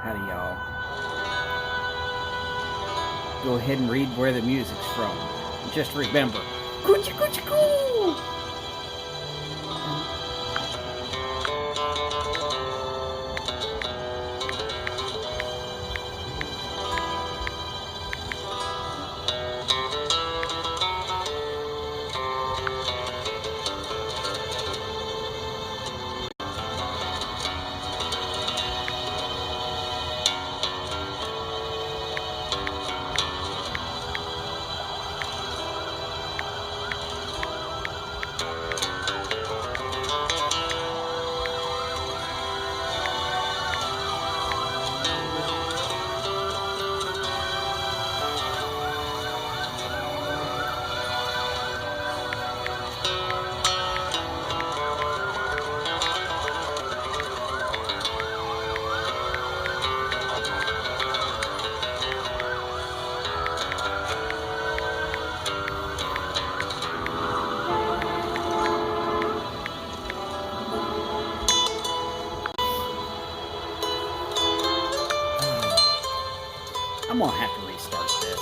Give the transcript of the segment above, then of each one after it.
Howdy, y'all. Go ahead and read where the music's from. Just remember, coochie coochie coo! I'm gonna have to restart this.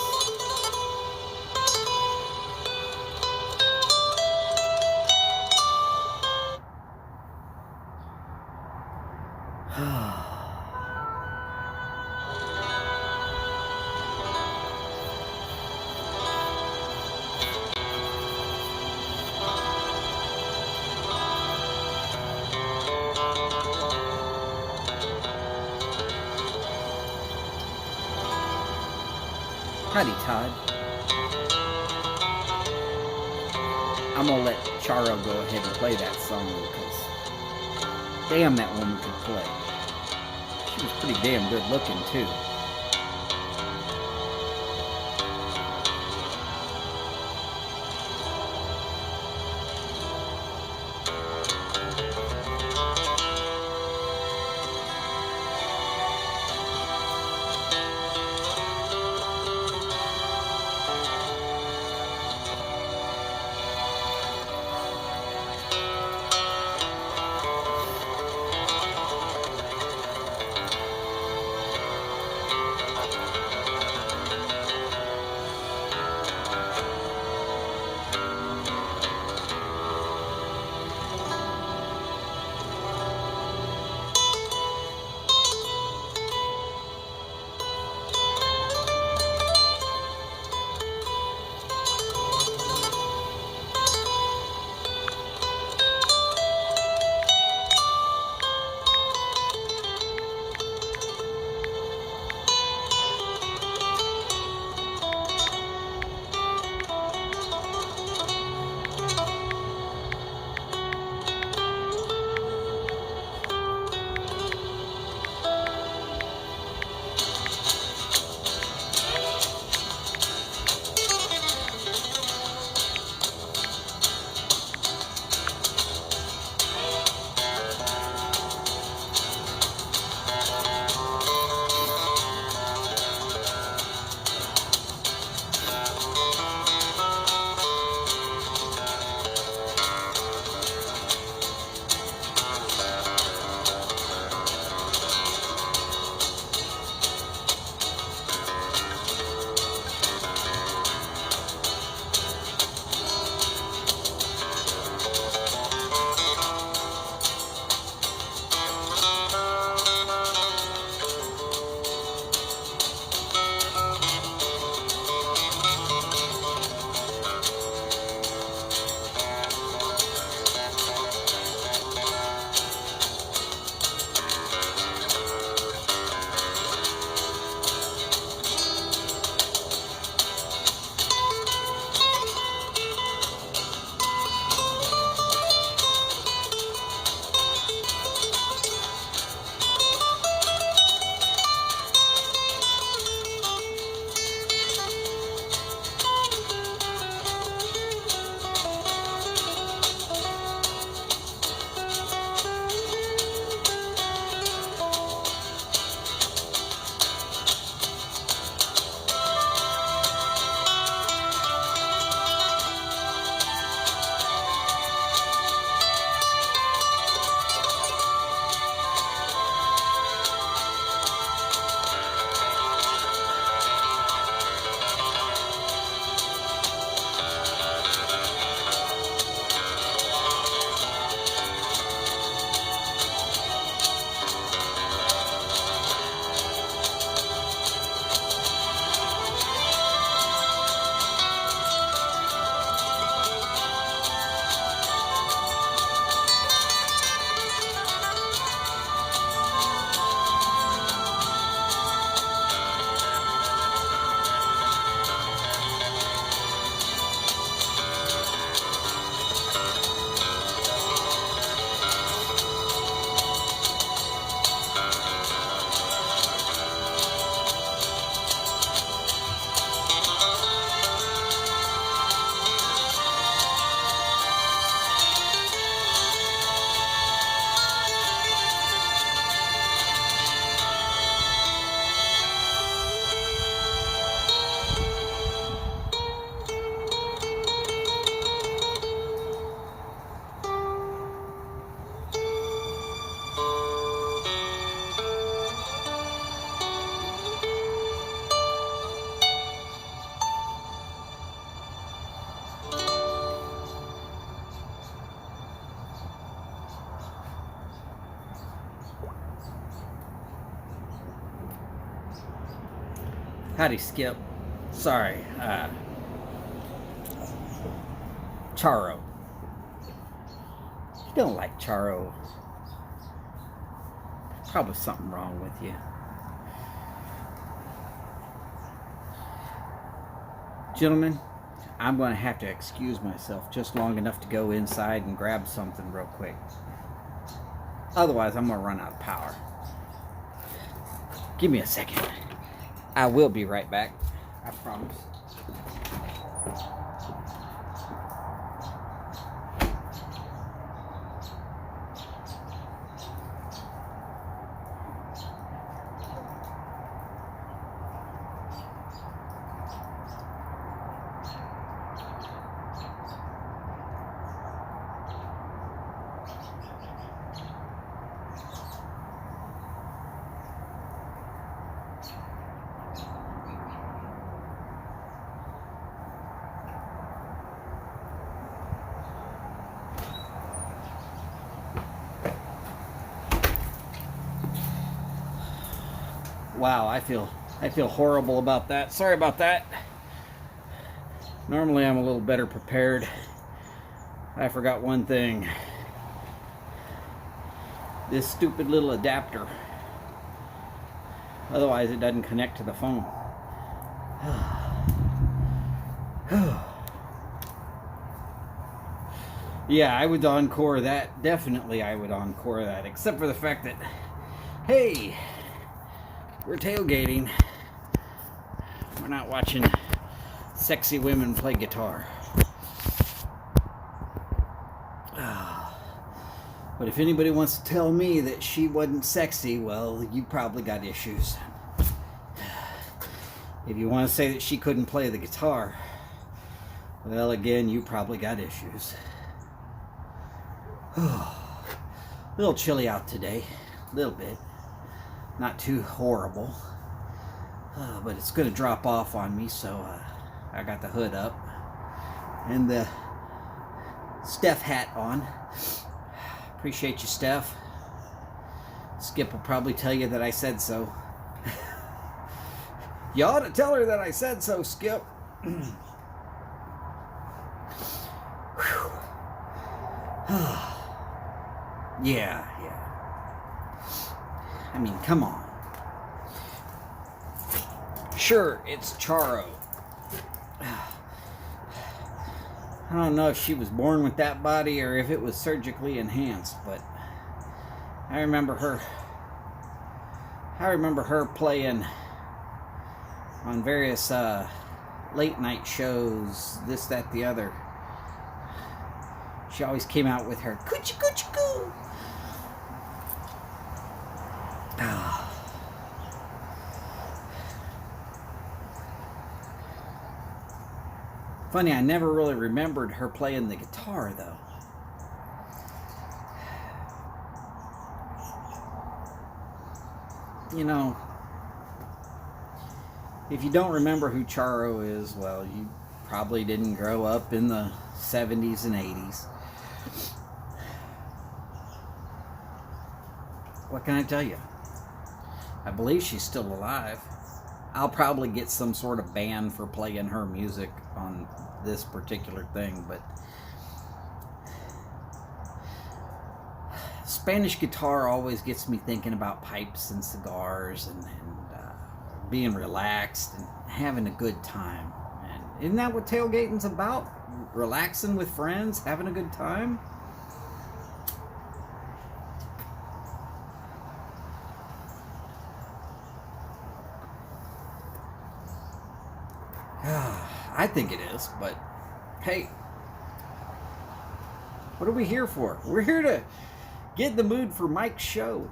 Howdy, Todd. I'm gonna let Charo go ahead and play that song because damn, that woman could play. She was pretty damn good looking too. Howdy, Skip. Sorry, Charo. You don't like Charo. Probably something wrong with you. Gentlemen, I'm going to have to excuse myself just long enough to go inside and grab something real quick. Otherwise, I'm going to run out of power. Give me a second. I will be right back. I promise. Wow, I feel horrible about that. Sorry about that. Normally I'm a little better prepared. I forgot one thing. This stupid little adapter. Otherwise it doesn't connect to the phone. Yeah, I would encore that. Definitely I would encore that. Except for the fact that, hey, we're tailgating. We're not watching sexy women play guitar. But if anybody wants to tell me that she wasn't sexy, well, you probably got issues. If you want to say that she couldn't play the guitar, well, again, you probably got issues. A little chilly out today. A little bit. Not too horrible, but it's going to drop off on me, so I got the hood up and the Steph hat on. Appreciate you, Steph. Skip will probably tell you that I said so. You ought to tell her that I said so, Skip. Yeah. I mean, come on. Sure, it's Charo. I don't know if she was born with that body or if it was surgically enhanced, but I remember her playing on various late night shows, this, that, the other. She always came out with her coochie coochie coo. Funny, I never really remembered her playing the guitar, though. You know, if you don't remember who Charo is, well, you probably didn't grow up in the 70s and 80s. What can I tell you? I believe she's still alive. I'll probably get some sort of ban for playing her music on this particular thing, but Spanish guitar always gets me thinking about pipes and cigars and being relaxed and having a good time. And isn't that what tailgating's about? Relaxing with friends, having a good time? I think it is, but hey, what are we here for? We're here to get in the mood for Mike's show.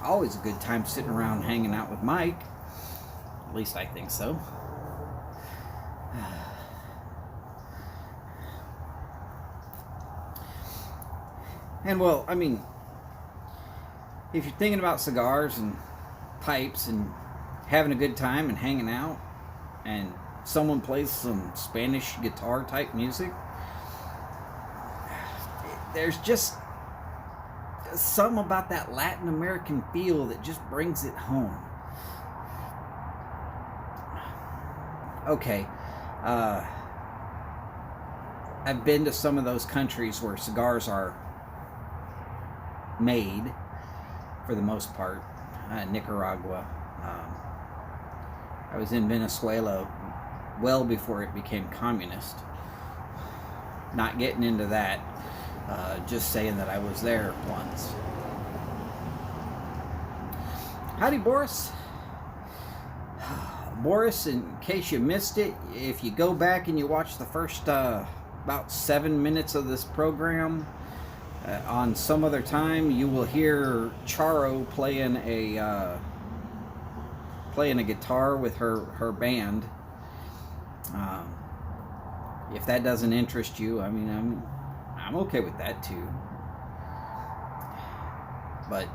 Always a good time sitting around hanging out with Mike. At least I think so. And well, I mean, if you're thinking about cigars and pipes and having a good time and hanging out, and someone plays some Spanish guitar type music, there's just some about that Latin American feel that just brings it home. Okay, I've been to some of those countries where cigars are made, for the most part. Nicaragua. I was in Venezuela well before it became communist. Not getting into that, just saying that I was there once. Howdy, Boris. Boris, in case you missed it, if you go back and you watch the first about 7 minutes of this program, on some other time, you will hear Charo playing a guitar with her band. If that doesn't interest you, I mean, I'm okay with that too. But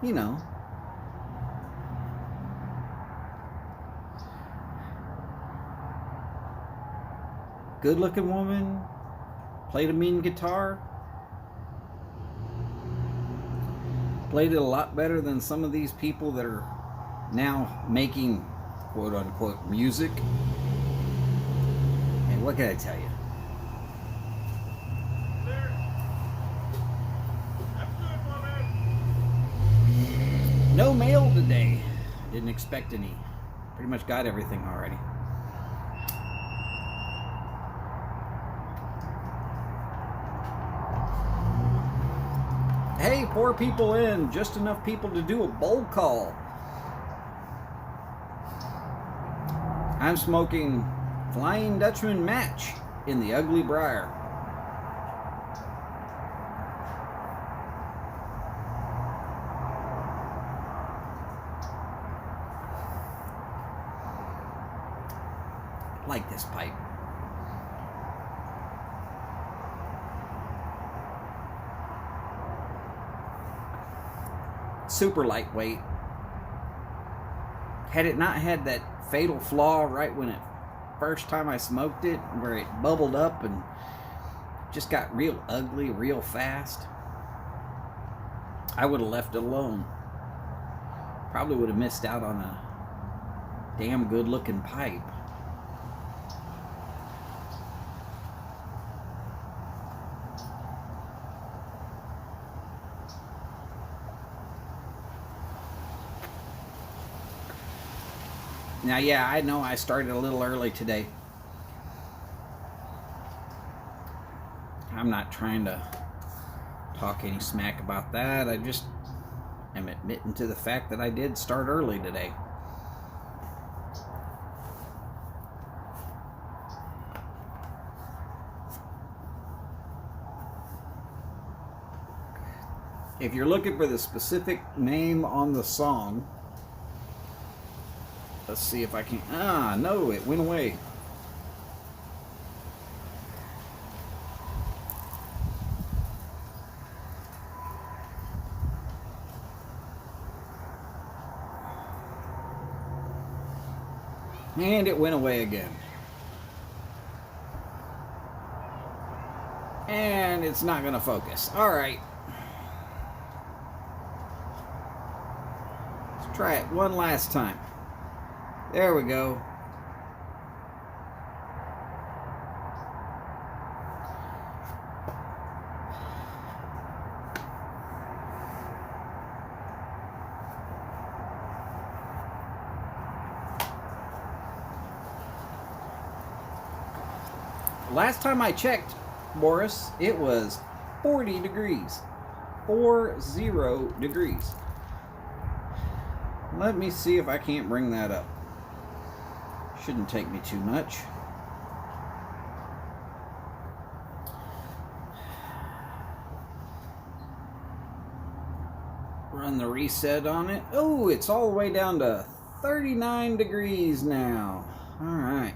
you know, good-looking woman, played a mean guitar, played it a lot better than some of these people that are now making quote-unquote music. And what can I tell you? No mail today. Didn't expect any. Pretty much got everything already. Hey, 4 people in, just enough people to do a bowl call. I'm smoking Flying Dutchman Match in the Ugly Briar. I like this pipe. Super lightweight. Had it not had that fatal flaw right when it first time I smoked it, where it bubbled up and just got real ugly real fast, I would have left it alone. Probably would have missed out on a damn good looking pipe. Now, yeah, I know I started a little early today. I'm not trying to talk any smack about that. I just am admitting to the fact that I did start early today. If you're looking for the specific name on the song, let's see if I can. No, it went away. And it went away again. And it's not going to focus. All right. Let's try it one last time. There we go. Last time I checked, Boris, it was 40 degrees. 40 degrees. Let me see if I can't bring that up. Shouldn't take me too much. Run the reset on it. Oh, it's all the way down to 39 degrees now. All right.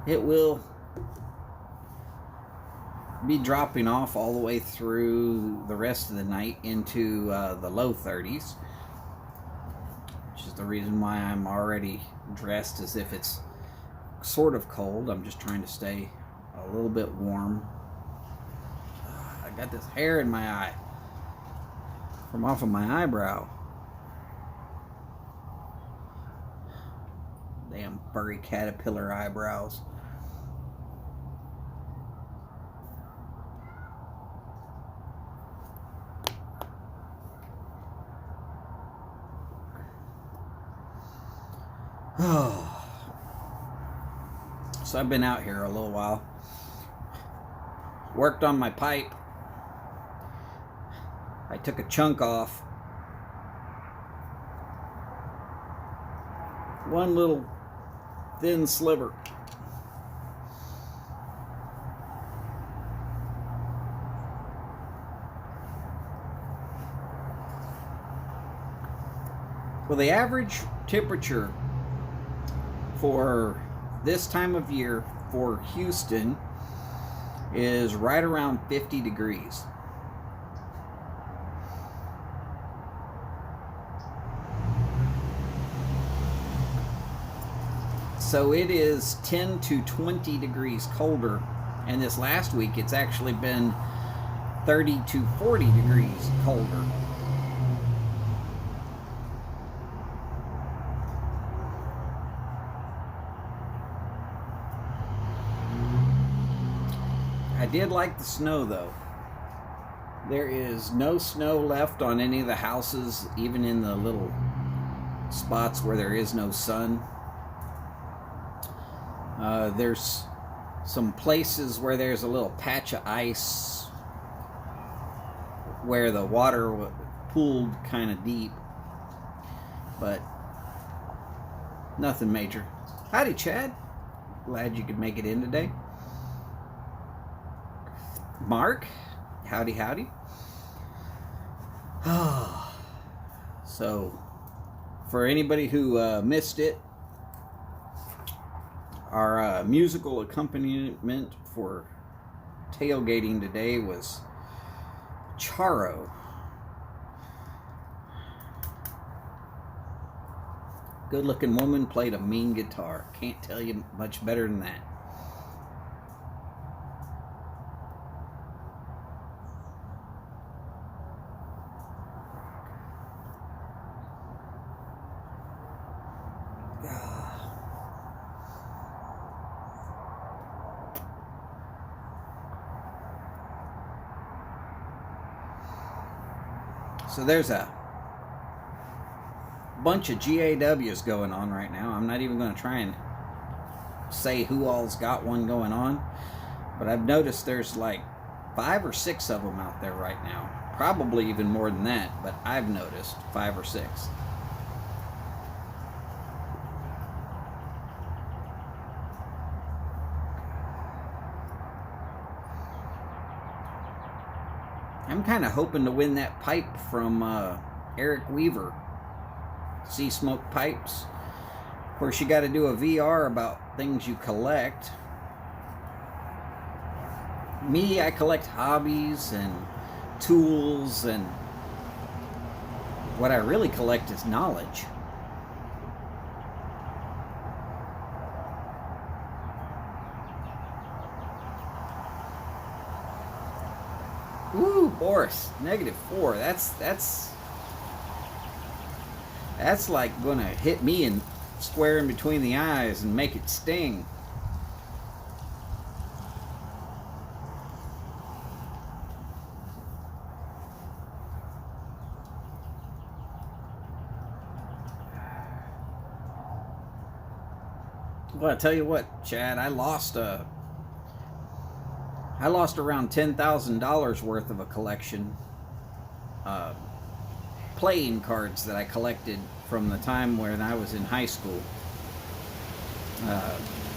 It will be dropping off all the way through the rest of the night into the low 30s. which is the reason why I'm already dressed as if it's sort of cold. I'm just trying to stay a little bit warm. I got this hair in my eye from off of my eyebrow. Damn furry caterpillar eyebrows. Oh. So I've been out here a little while. Worked on my pipe. I took a chunk off. One little thin sliver. Well, the average temperature for this time of year for Houston is right around 50 degrees. So it is 10 to 20 degrees colder, and this last week it's actually been 30 to 40 degrees colder. I did like the snow though. There is no snow left on any of the houses, even in the little spots where there is no sun. There's some places where there's a little patch of ice where the water pooled kind of deep, but nothing major. Howdy, Chad. Glad you could make it in today. Mark, howdy, howdy. So, for anybody who missed it, our musical accompaniment for tailgating today was Charo. Good looking woman, played a mean guitar. Can't tell you much better than that. So there's a bunch of GAWs going on right now. I'm not even going to try and say who all's got one going on, but I've noticed there's like 5 or 6 of them out there right now. Probably even more than that, but I've noticed 5 or 6. I'm kind of hoping to win that pipe from Eric Weaver, Sea Smoke Pipes. Of course, you got to do a VR about things you collect. Me, I collect hobbies and tools, and what I really collect is knowledge. Ooh, Boris, -4. That's like gonna hit me and square in between the eyes and make it sting. Well, I tell you what, Chad, I lost around $10,000 worth of a collection. Playing cards that I collected from the time when I was in high school.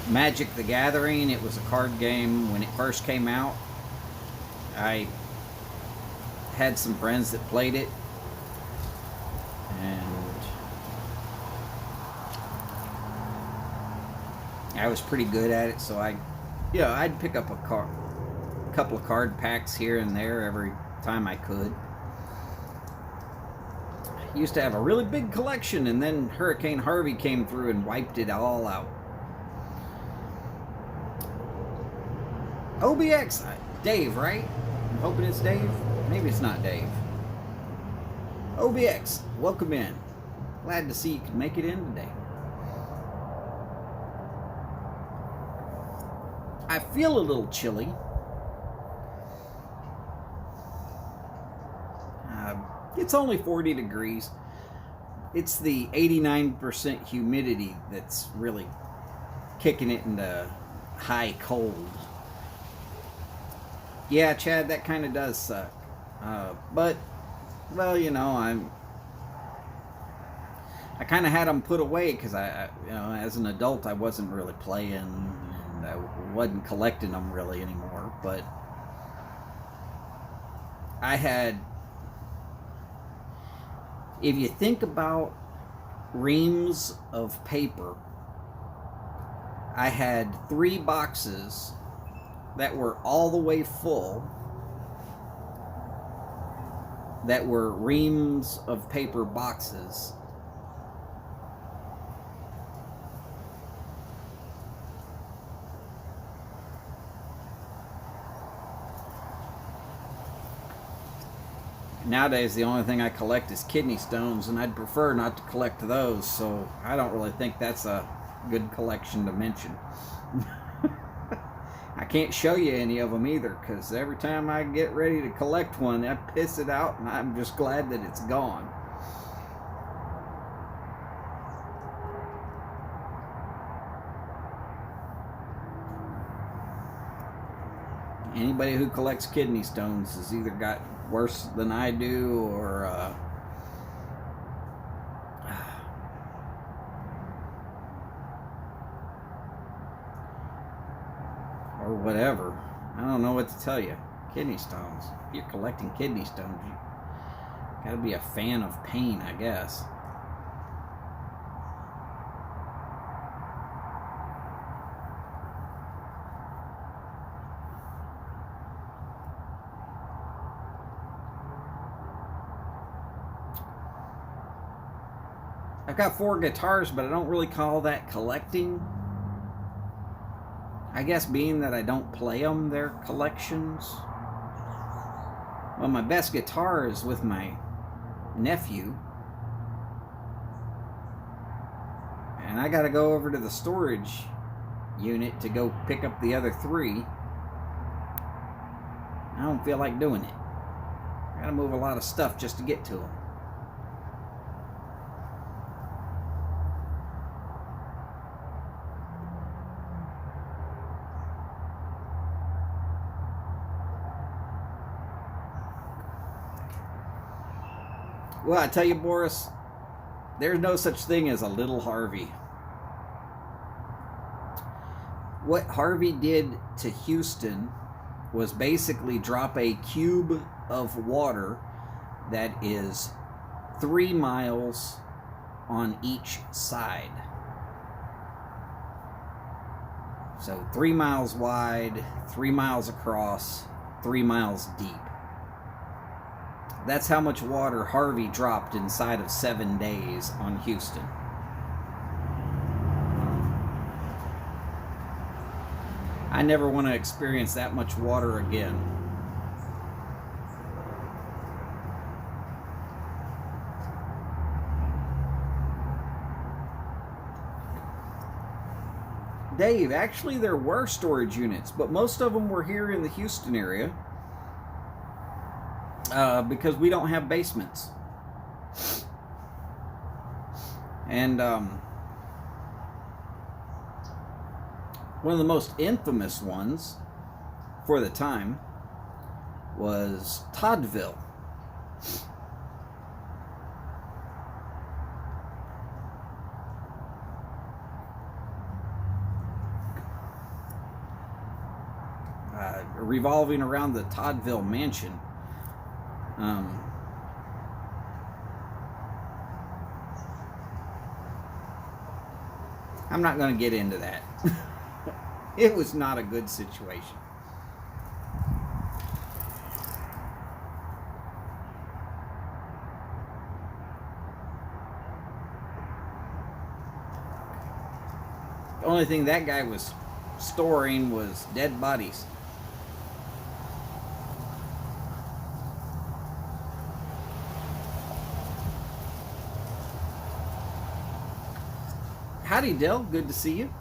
Magic the Gathering, it was a card game when it first came out. I had some friends that played it, and I was pretty good at it, so I'd pick up a couple of card packs here and there every time I could. used to have a really big collection, and then Hurricane Harvey came through and wiped it all out. OBX, Dave, right? I'm hoping it's Dave. Maybe it's not Dave. OBX, welcome in. Glad to see you could make it in today. I feel a little chilly. It's only 40 degrees. It's the 89% humidity that's really kicking it into high cold. Yeah, Chad, that kind of does suck. But, well, you know, I kind of had them put away because you know, as an adult, I wasn't really playing, and I wasn't collecting them really anymore. But I had, if you think about reams of paper, I had 3 boxes that were all the way full, that were reams of paper boxes. Nowadays, the only thing I collect is kidney stones, and I'd prefer not to collect those, so I don't really think that's a good collection to mention. I can't show you any of them either, because every time I get ready to collect one, I piss it out, and I'm just glad that it's gone. Anybody who collects kidney stones has either got worse than I do, or whatever. I don't know what to tell you. Kidney stones. If you're collecting kidney stones, you gotta be a fan of pain, I guess. I've got 4 guitars, but I don't really call that collecting. I guess being that I don't play them, they're collections. Well, my best guitar is with my nephew. And I gotta go over to the storage unit to go pick up the other 3. I don't feel like doing it. I gotta move a lot of stuff just to get to them. Well, I tell you, Boris, there's no such thing as a little Harvey. What Harvey did to Houston was basically drop a cube of water that is 3 miles on each side. So 3 miles wide, 3 miles across, 3 miles deep. That's how much water Harvey dropped inside of 7 days on Houston. I never want to experience that much water again. Dave, actually there were storage units, but most of them were here in the Houston area. Because we don't have basements. And one of the most infamous ones for the time was Toddville. Revolving around the Toddville mansion. I'm not going to get into that. It was not a good situation. The only thing that guy was storing was dead bodies. Howdy, Dell. Good to see you.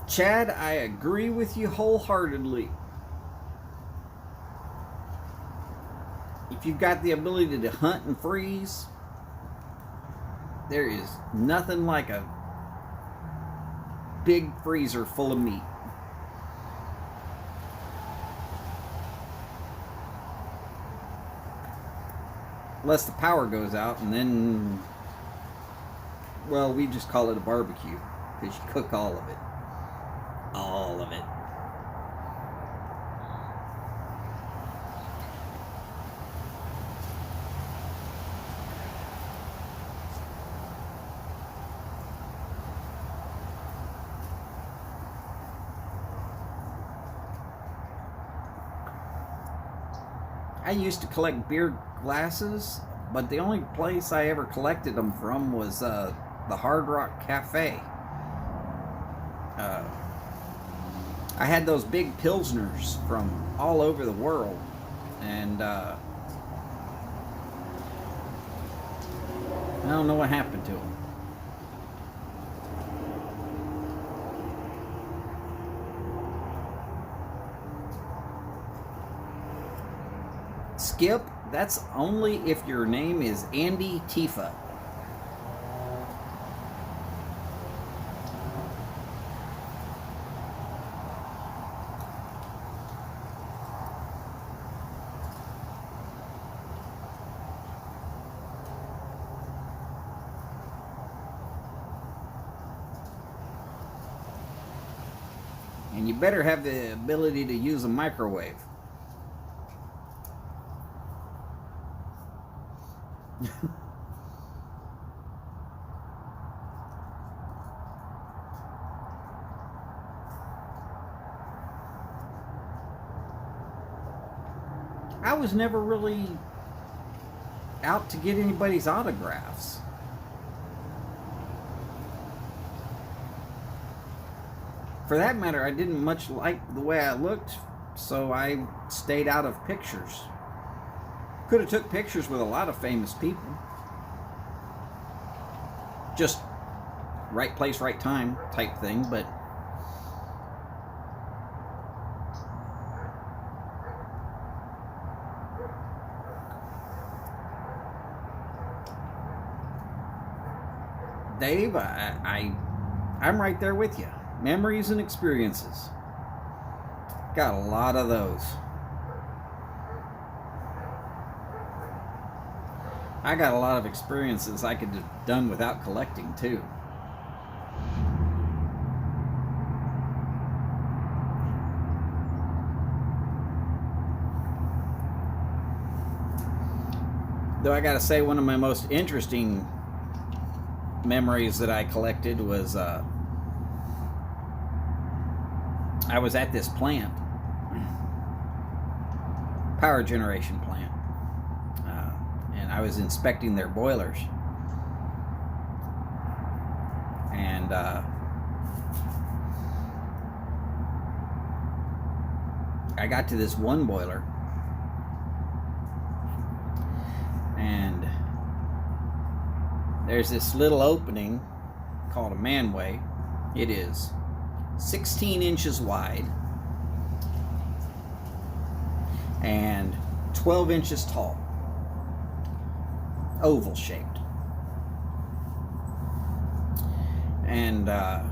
Chad, I agree with you wholeheartedly. If you've got the ability to hunt and freeze, there is nothing like a big freezer full of meat. Unless the power goes out, and then, well, we just call it a barbecue, because you cook all of it. All of it. I used to collect beer glasses, but the only place I ever collected them from was the Hard Rock Cafe. I had those big Pilsners from all over the world, and I don't know what happened to them. Skip, that's only if your name is Andy Tifa. And you better have the ability to use a microwave. I was never really out to get anybody's autographs. For that matter, I didn't much like the way I looked, so I stayed out of pictures. Could have took pictures with a lot of famous people. Just right place, right time type thing, but Dave, I'm right there with you. Memories and experiences. Got a lot of those. I got a lot of experiences I could have done without collecting too. Though I gotta say, one of my most interesting memories that I collected was I was at this plant, power generation plant, and I was inspecting their boilers, and I got to this one boiler, and there's this little opening called a manway. It is 16 inches wide and 12 inches tall, oval shaped. And I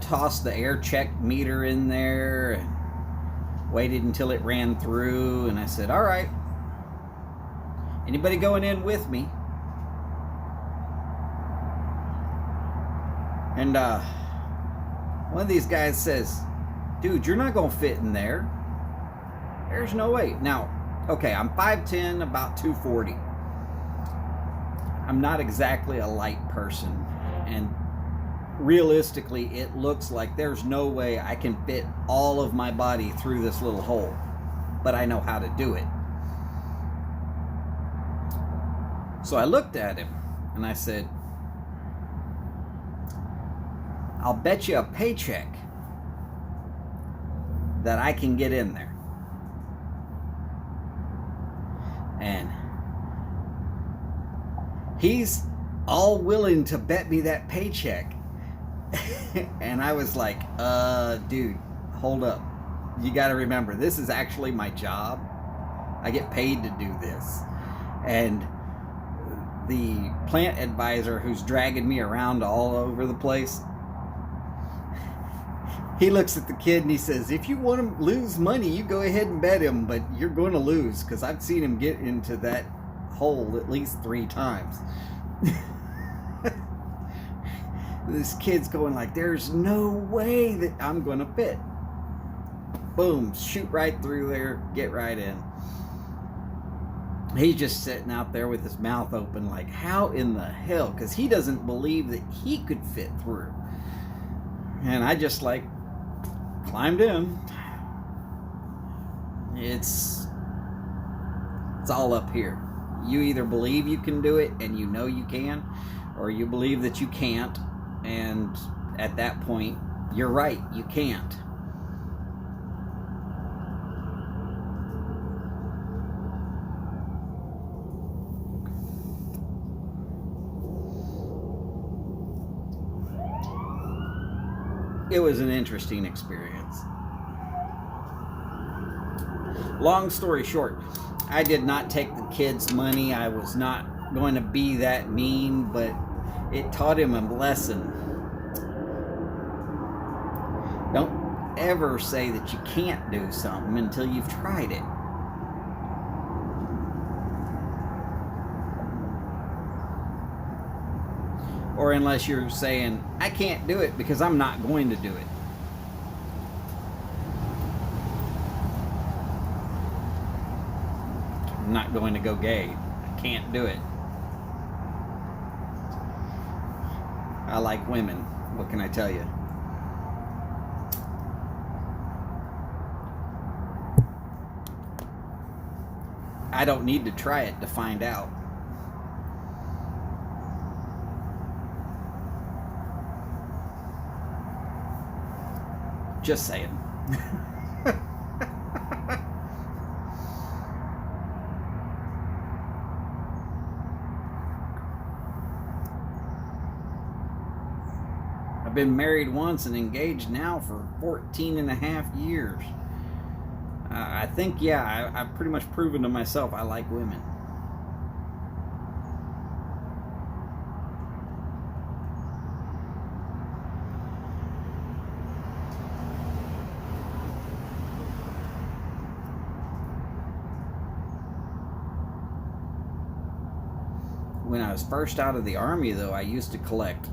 tossed the air check meter in there and waited until it ran through, and I said, all right, anybody going in with me? And one of these guys says, dude, you're not going to fit in there. There's no way. Now, okay, I'm 5'10", about 240. I'm not exactly a light person. And realistically, it looks like there's no way I can fit all of my body through this little hole. But I know how to do it. So I looked at him and I said, I'll bet you a paycheck that I can get in there. And he's all willing to bet me that paycheck. And I was like, dude, hold up. You got to remember, this is actually my job. I get paid to do this. And the plant advisor who's dragging me around all over the place, he looks at the kid and he says, if you want to lose money, you go ahead and bet him, but you're going to lose, because I've seen him get into that hole at least 3 times. This kid's going like, there's no way that I'm going to fit. Boom, shoot right through there, get right in. He's just sitting out there with his mouth open like, how in the hell? Because he doesn't believe that he could fit through. And I just like climbed in. It's all up here. You either believe you can do it and you know you can, or you believe that you can't, and at that point you're right, you can't. It was an interesting experience. Long story short, I did not take the kid's money. I was not going to be that mean, but it taught him a lesson. Don't ever say that you can't do something until you've tried it. Or unless you're saying, I can't do it because I'm not going to do it. I'm not going to go gay. I can't do it. I like women. What can I tell you? I don't need to try it to find out. Just saying. I've been married once and engaged now for 14 and a half years. I think, yeah, I've pretty much proven to myself I like women. When I was first out of the Army, though, I used to collect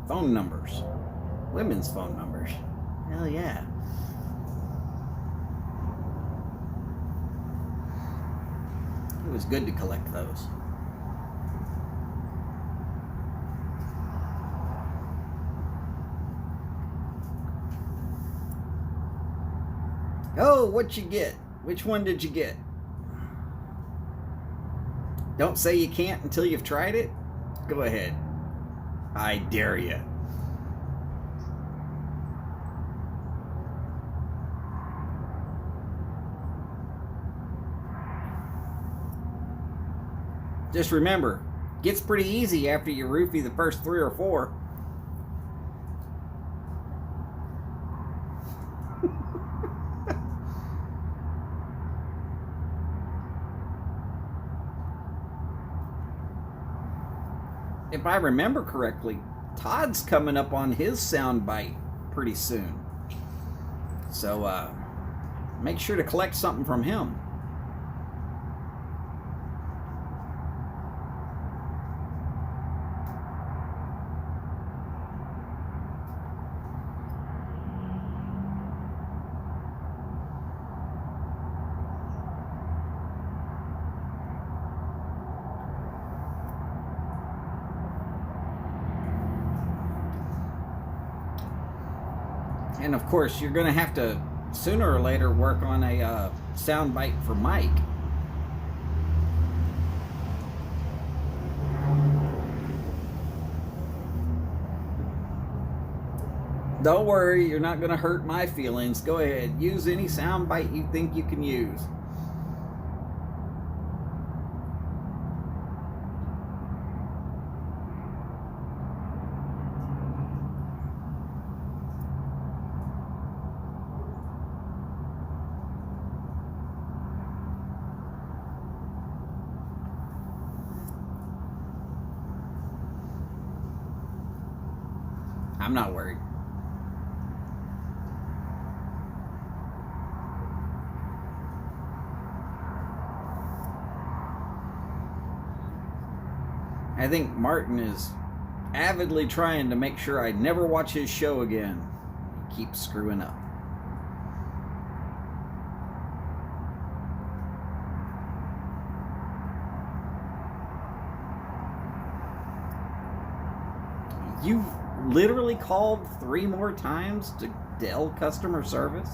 phone numbers. Women's phone numbers. Hell yeah. It was good to collect those. Oh, what you get? Which one did you get? Don't say you can't until you've tried it. Go ahead. I dare you. Just remember, it gets pretty easy after you roofie the first 3 or 4. If I remember correctly, Todd's coming up on his soundbite pretty soon. So make sure to collect something from him. And of course, you're going to have to, sooner or later, work on a soundbite for Mike. Don't worry, you're not going to hurt my feelings. Go ahead, use any sound bite you think you can use. I'm not worried. I think Martin is avidly trying to make sure I never watch his show again. He keeps screwing up. You literally called 3 more times to Dell customer service?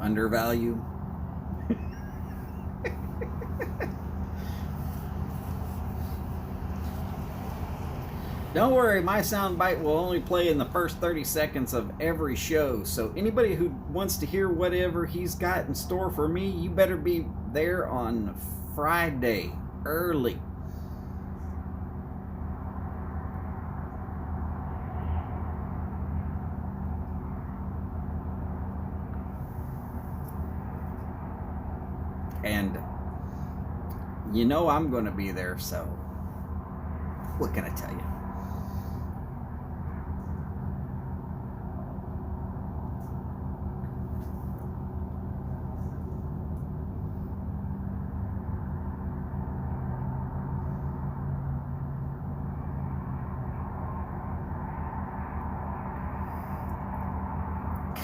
Undervalue. Don't worry, my soundbite will only play in the first 30 seconds of every show, so anybody who wants to hear whatever he's got in store for me, you better be there on Friday, early. And you know I'm going to be there, so what can I tell you?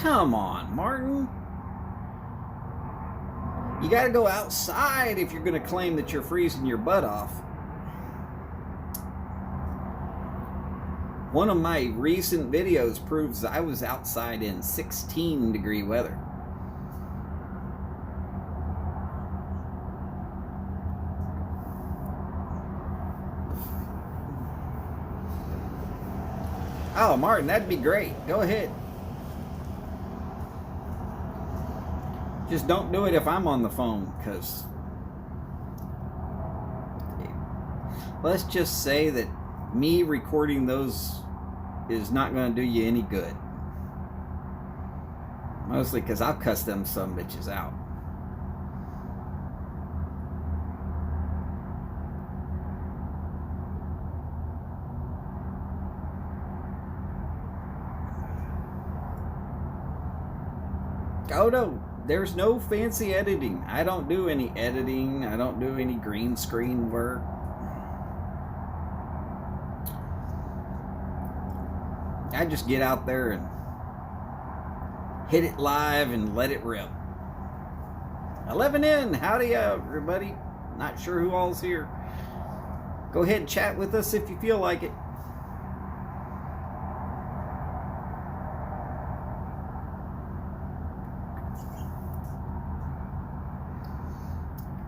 Come on, Martin. You got to go outside if you're going to claim that you're freezing your butt off. One of my recent videos proves I was outside in 16-degree weather. Oh, Martin, that'd be great. Go ahead. Just don't do it if I'm on the phone, because let's just say that me recording those is not going to do you any good. Mostly because I'll cuss them some bitches out. Oh no. There's no fancy editing. I don't do any editing. I don't do any green screen work. I just get out there and hit it live and let it rip. 11 in. Howdy, everybody. Not sure who all's here. Go ahead and chat with us if you feel like it.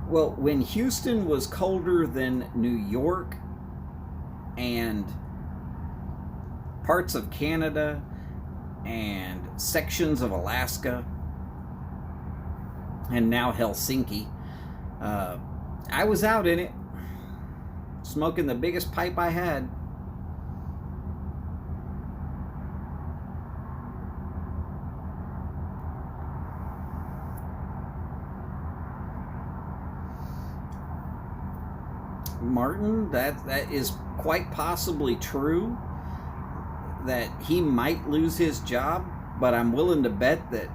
Well, when Houston was colder than New York and parts of Canada and sections of Alaska and now Helsinki, I was out in it smoking the biggest pipe I had. Martin, that is quite possibly true, that he might lose his job, but I'm willing to bet that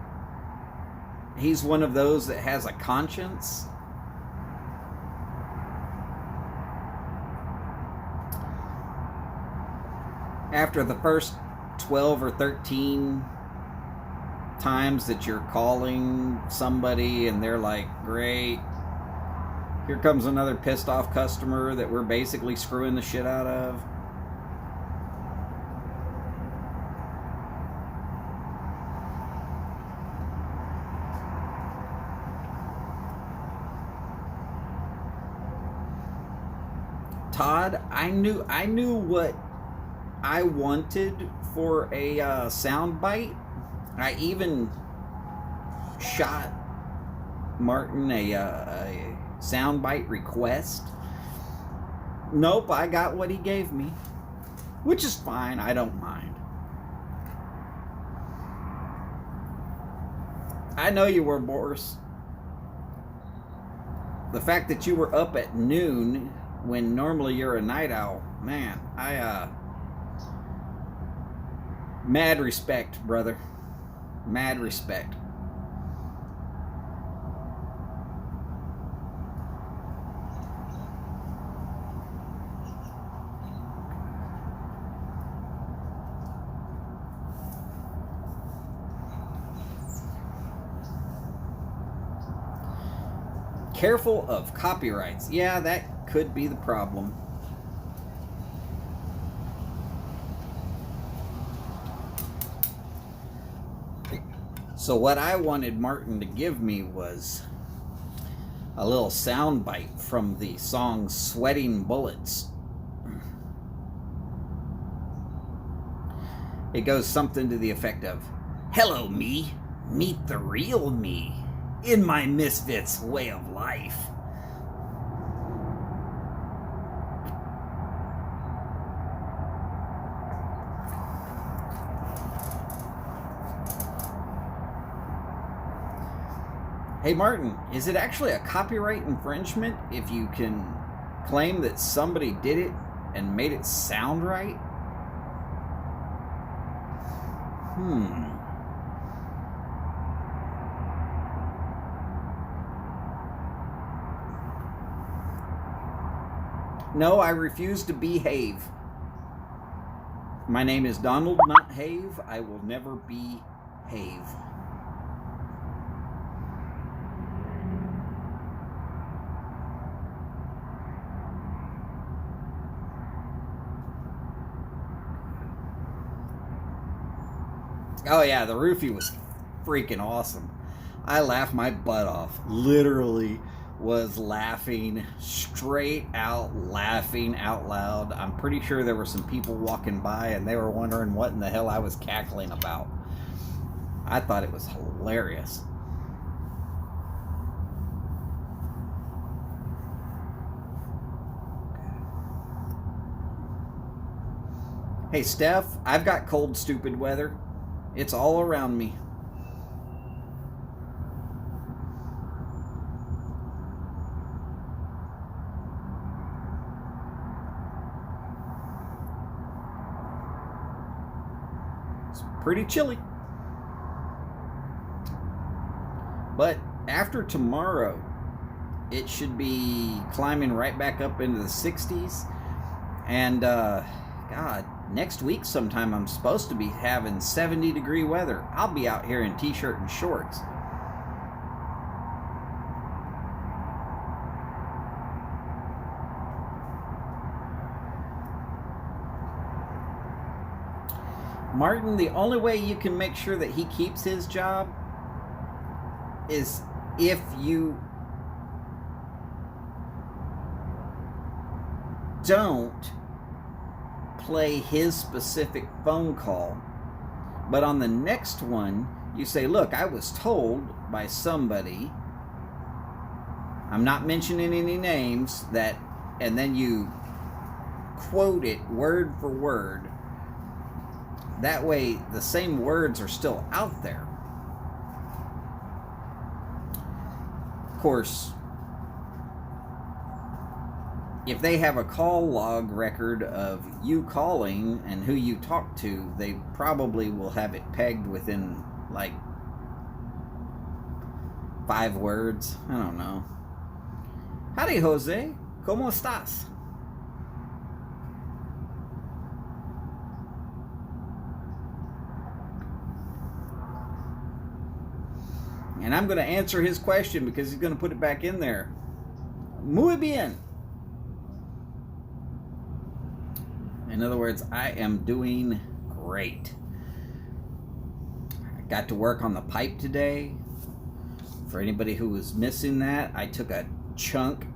he's one of those that has a conscience. After the first 12 or 13 times that you're calling somebody and they're like, great, here comes another pissed off customer that we're basically screwing the shit out of. Todd, I knew what I wanted for a sound bite. I even shot Martin a soundbite request. Nope, I got what he gave me, which is fine. I don't mind. I know you were, Boris. The fact that you were up at noon when normally you're a night owl, man, mad respect, brother. Mad respect. Careful of copyrights. Yeah, that could be the problem. So what I wanted Martin to give me was a little sound bite from the song Sweating Bullets. It goes something to the effect of, hello me, meet the real me in my misfits way of life. Hey Martin, is it actually a copyright infringement if you can claim that somebody did it and made it sound right? No, I refuse to behave. My name is Donald, not Have. I will never be Have. Oh yeah, the roofie was freaking awesome. I laughed my butt off. Literally was laughing straight out, laughing out loud. I'm pretty sure there were some people walking by and they were wondering what in the hell I was cackling about. I thought it was hilarious. Hey Steph, I've got cold, stupid weather. It's all around me. It's pretty chilly. But after tomorrow, it should be climbing right back up into the 60s. And, God, next week sometime I'm supposed to be having 70-degree weather. I'll be out here in t-shirt and shorts. Martin, the only way you can make sure that he keeps his job is if you don't play his specific phone call, but on the next one you say, look, I was told by somebody, I'm not mentioning any names, that, and then you quote it word for word. That way the same words are still out there. Of course, if they have a call log record of you calling and who you talk to, they probably will have it pegged within like 5 words. I don't know. Howdy, Jose. ¿Cómo estás? And I'm going to answer his question because he's going to put it back in there. Muy bien. In other words, I am doing great. I got to work on the pipe today. For anybody who was missing that, I took a chunk,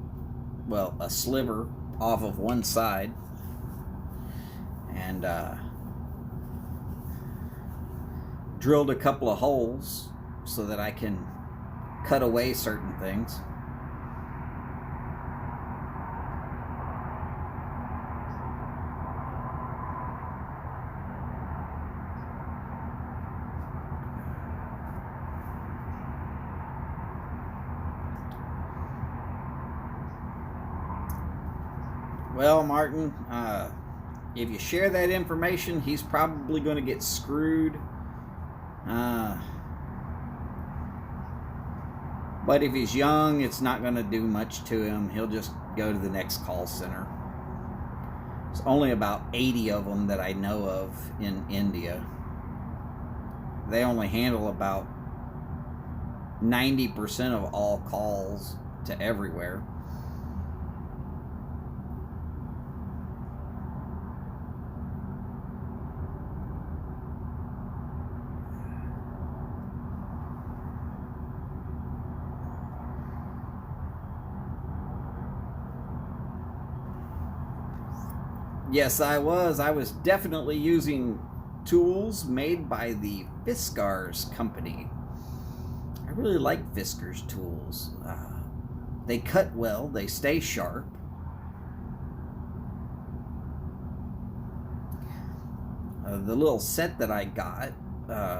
well, a sliver off of one side, and drilled a couple of holes so that I can cut away certain things. Well, Martin, if you share that information, he's probably going to get screwed. But if he's young, it's not going to do much to him. He'll just go to the next call center. There's only about 80 of them that I know of in India. They only handle about 90% of all calls to everywhere. Yes, I was. I was definitely using tools made by the Fiskars company. I really like Fiskars tools. They cut well. They stay sharp. The little set that I got,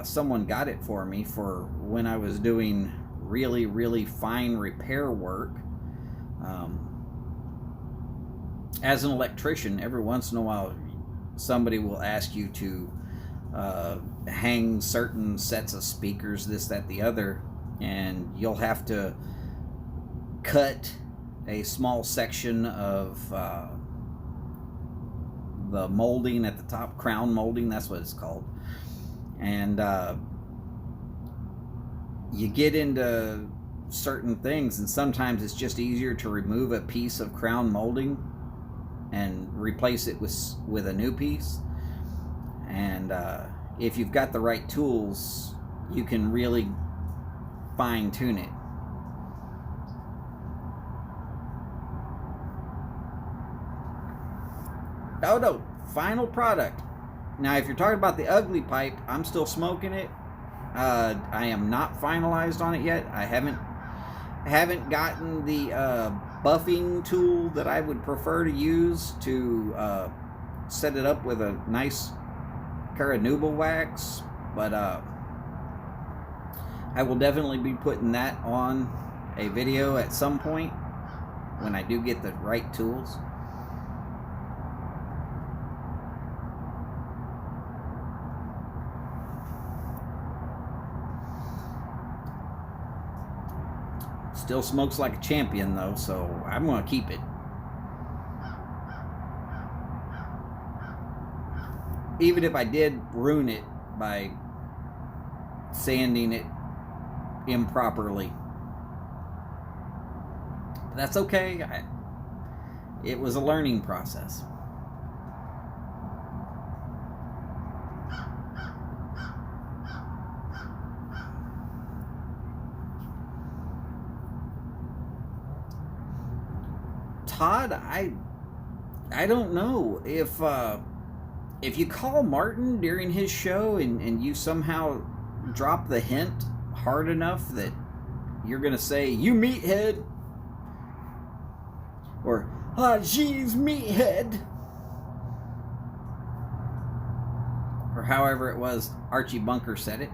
someone got it for me for when I was doing really, really fine repair work. As an electrician, every once in a while somebody will ask you to hang certain sets of speakers, this, that, the other, and you'll have to cut a small section of the molding at the top, crown molding, that's what it's called. And you get into certain things, and sometimes it's just easier to remove a piece of crown molding and replace it with a new piece. And if you've got the right tools, you can really fine tune it. Oh no, final product. Now if you're talking about the ugly pipe, I'm still smoking it. I am not finalized on it yet. I haven't gotten the buffing tool that I would prefer to use to set it up with a nice Carnauba wax, but I will definitely be putting that on a video at some point when I do get the right tools. Still smokes like a champion though, so I'm going to keep it. Even if I did ruin it by sanding it improperly. But that's okay. It was a learning process. Todd, I don't know if you call Martin during his show and you somehow drop the hint hard enough that you're gonna say, "You meathead," or "Ah, jeez, meathead," or however it was Archie Bunker said it,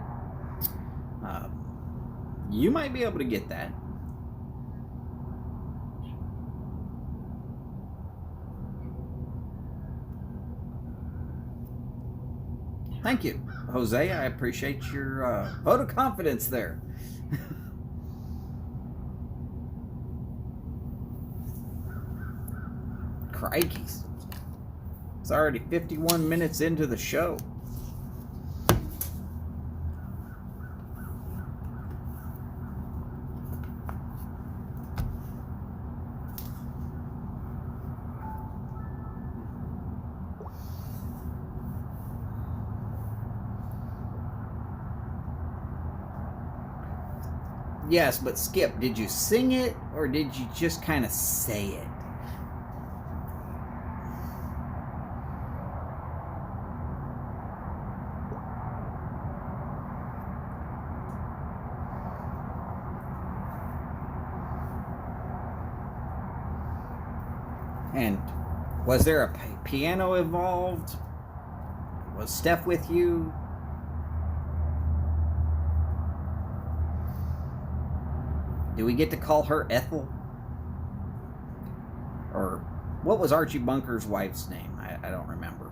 you might be able to get that. Thank you, Jose. I appreciate your vote of confidence there. Crikey. It's already 51 minutes into the show. Yes, but Skip, did you sing it or did you just kind of say it? And was there a piano involved? Was Steph with you? Do we get to call her Ethel? Or what was Archie Bunker's wife's name? I don't remember.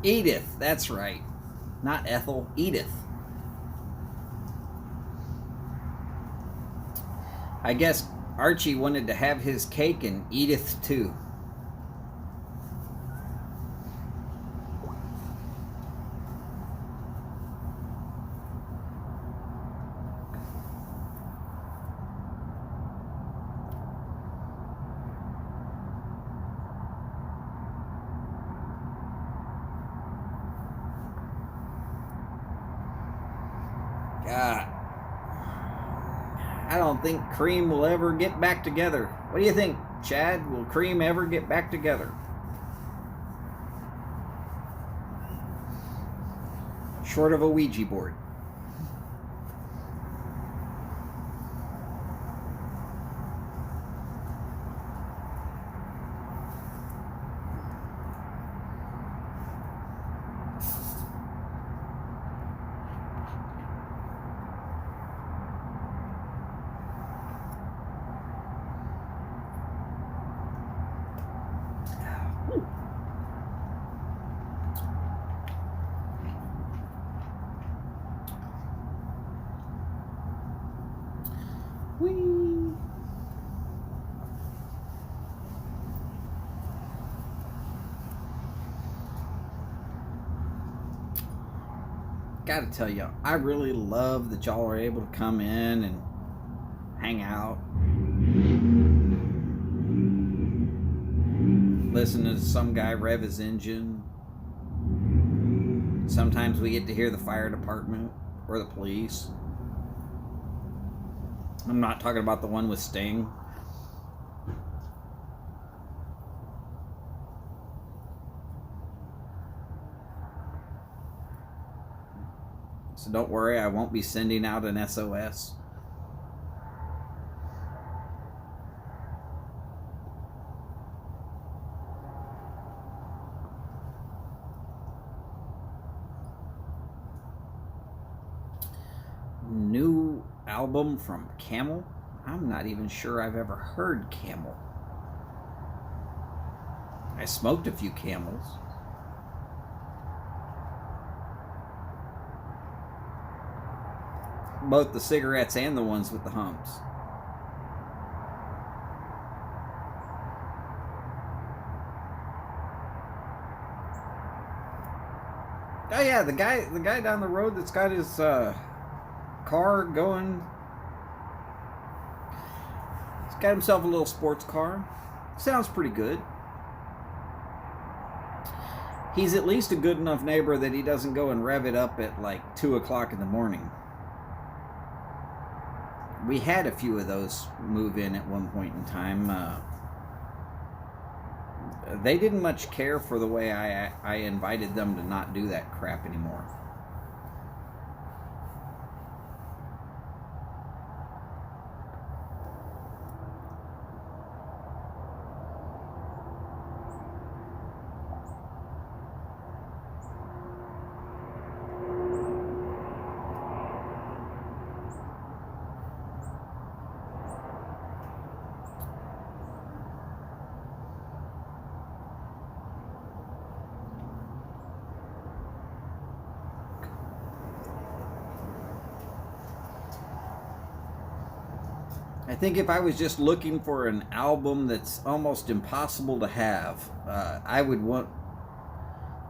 Edith, that's right. Not Ethel, Edith. I guess Archie wanted to have his cake and Edith too. God, I don't think Cream will ever get back together. What do you think, Chad? Will Cream ever get back together? Short of a Ouija board. Whee! Gotta tell you, I really love that y'all are able to come in and hang out, listen to some guy rev his engine. Sometimes we get to hear the fire department or the police. I'm not talking about the one with Sting. So don't worry, I won't be sending out an SOS. New album from Camel? I'm not even sure I've ever heard Camel. I smoked a few Camels. Both the cigarettes and the ones with the humps. Oh yeah, the guy down the road that's got his car going. He's got himself a little sports car. Sounds pretty good. He's at least a good enough neighbor that he doesn't go and rev it up at like 2 o'clock in the morning. We had a few of those move in at one point in time. They didn't much care for the way I invited them to not do that crap anymore. I think if I was just looking for an album that's almost impossible to have, I would want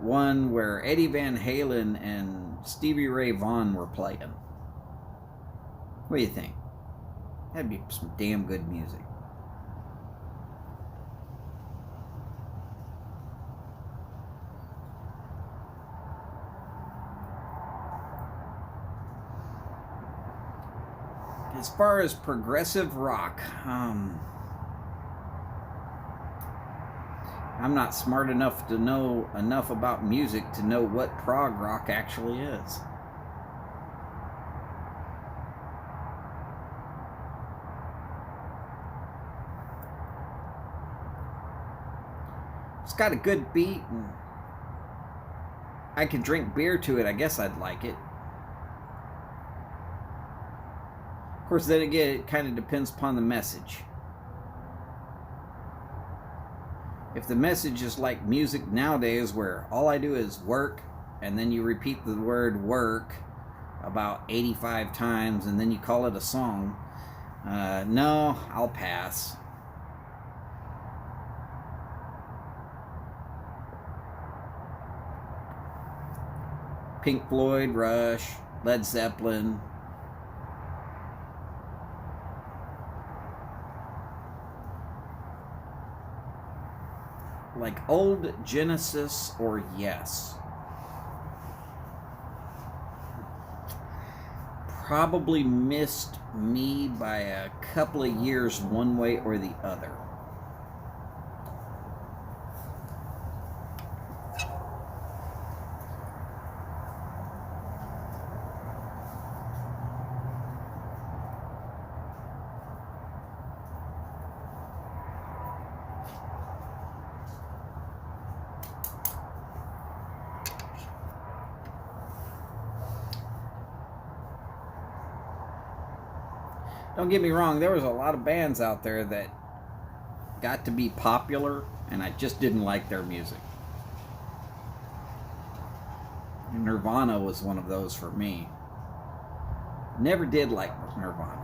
one where Eddie Van Halen and Stevie Ray Vaughan were playing. What do you think? That'd be some damn good music. As far as progressive rock, I'm not smart enough to know enough about music to know what prog rock actually is. It's got a good beat, and I could drink beer to it. I guess I'd like it. Of course, then again, it kind of depends upon the message. If the message is like music nowadays where all I do is work, and then you repeat the word work about 85 times, and then you call it a song, no, I'll pass. Pink Floyd, Rush, Led Zeppelin. Like old Genesis or Yes. Probably missed me by a couple of years one way or the other. Don't get me wrong, there was a lot of bands out there that got to be popular, and I just didn't like their music. Nirvana was one of those for me. Never did like Nirvana.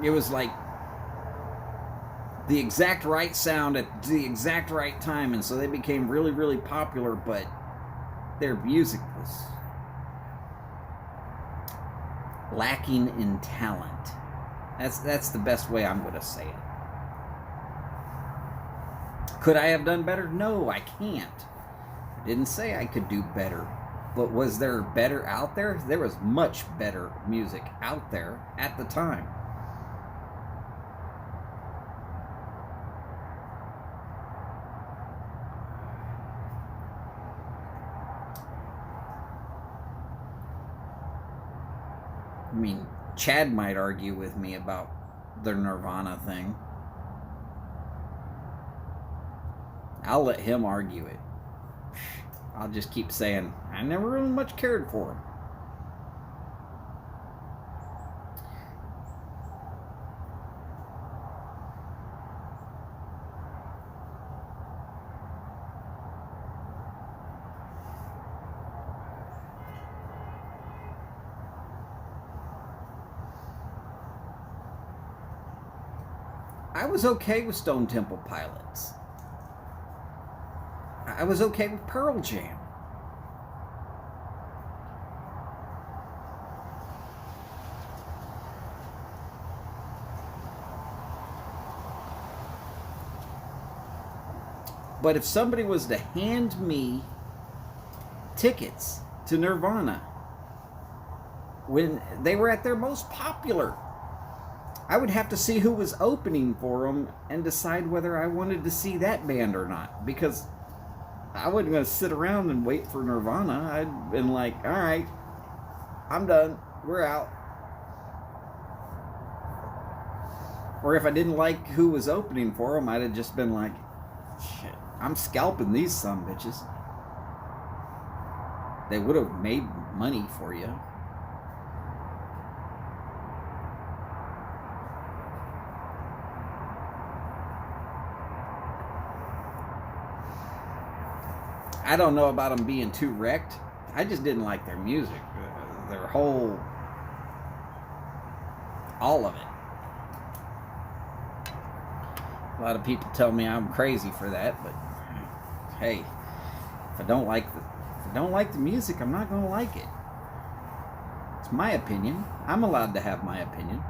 It was like the exact right sound at the exact right time, and so they became really, really popular, but their music was lacking in talent. That's the best way I'm going to say it. Could I have done better? No, I can't. I didn't say I could do better. But was there better out there? There was much better music out there at the time. I mean, Chad might argue with me about the Nirvana thing. I'll let him argue it. I'll just keep saying, I never really much cared for him. I was okay with Stone Temple Pilots. I was okay with Pearl Jam. But if somebody was to hand me tickets to Nirvana when they were at their most popular, I would have to see who was opening for them and decide whether I wanted to see that band or not. Because I wasn't going to sit around and wait for Nirvana. I'd been like, all right, I'm done. We're out. Or if I didn't like who was opening for them, I'd have just been like, shit, I'm scalping these sumbitches. They would have made money for you. I don't know about them being too wrecked. I just didn't like their music. their whole, all of it. A lot of people tell me I'm crazy for that, but hey, if I don't like the music, I'm not going to like it. It's my opinion. I'm allowed to have my opinion.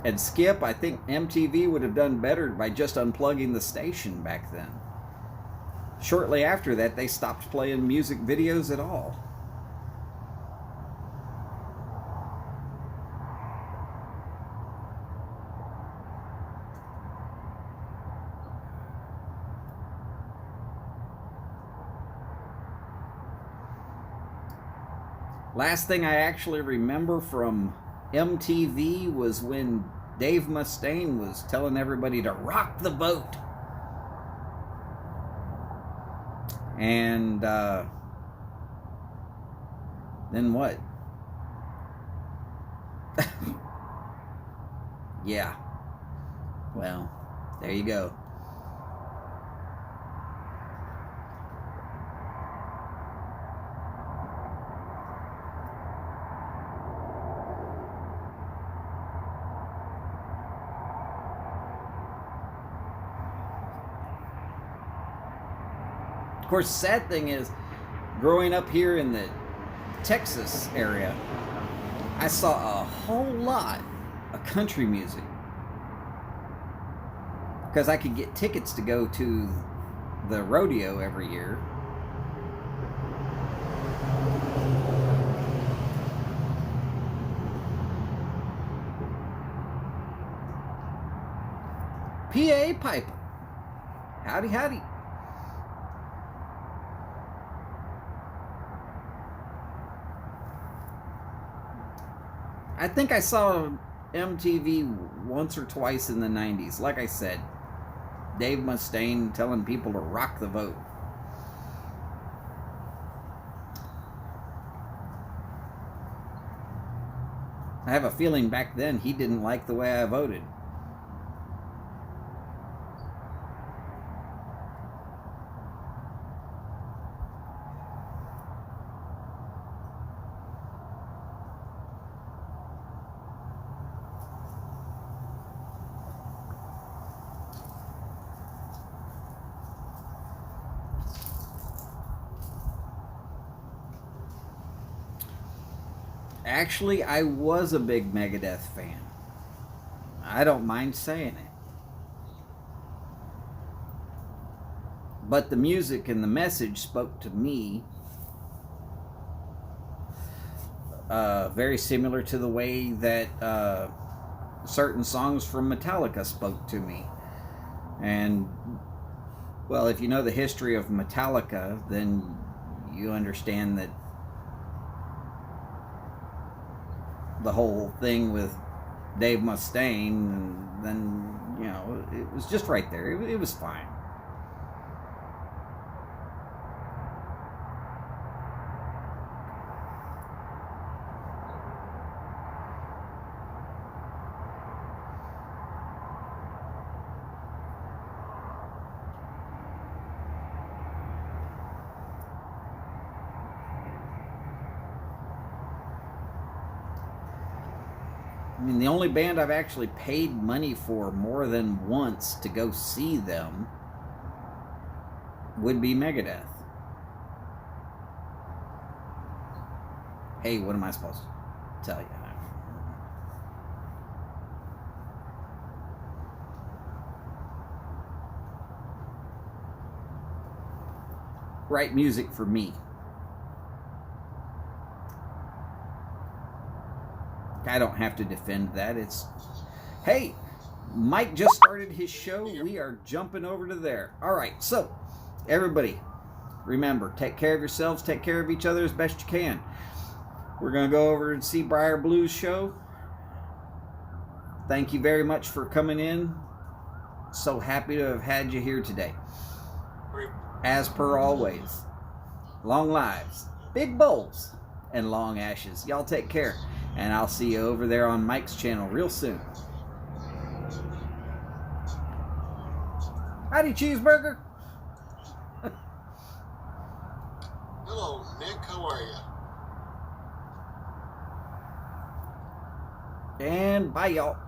And Skip, I think MTV would have done better by just unplugging the station back then. Shortly after that, they stopped playing music videos at all. Last thing I actually remember from MTV was when Dave Mustaine was telling everybody to rock the boat. And then what? Yeah. Well, there you go. Of course, the sad thing is, growing up here in the Texas area, I saw a whole lot of country music. Because I could get tickets to go to the rodeo every year. PA Piper. Howdy, howdy. I think I saw MTV once or twice in the 90s. Like I said, Dave Mustaine telling people to rock the vote. I have a feeling back then he didn't like the way I voted. Actually, I was a big Megadeth fan. I don't mind saying it. But the music and the message spoke to me very similar to the way that certain songs from Metallica spoke to me. And, well, if you know the history of Metallica, then you understand that the whole thing with Dave Mustaine, and then, you know, it was just right there. It was fine. I mean, the only band I've actually paid money for more than once to go see them would be Megadeth. Hey, what am I supposed to tell you? Write music for me. I don't have to defend that. It's, hey, Mike just started his show. We are jumping over to there. All right, so everybody, remember, take care of yourselves, take care of each other as best you can. We're going to go over and see Briar Blues show. Thank you very much for coming in. So happy to have had you here today. As per always, long lives, big bowls, and long ashes. Y'all take care. And I'll see you over there on Mike's channel real soon. Howdy, cheeseburger. Hello, Nick. How are you? And bye, y'all.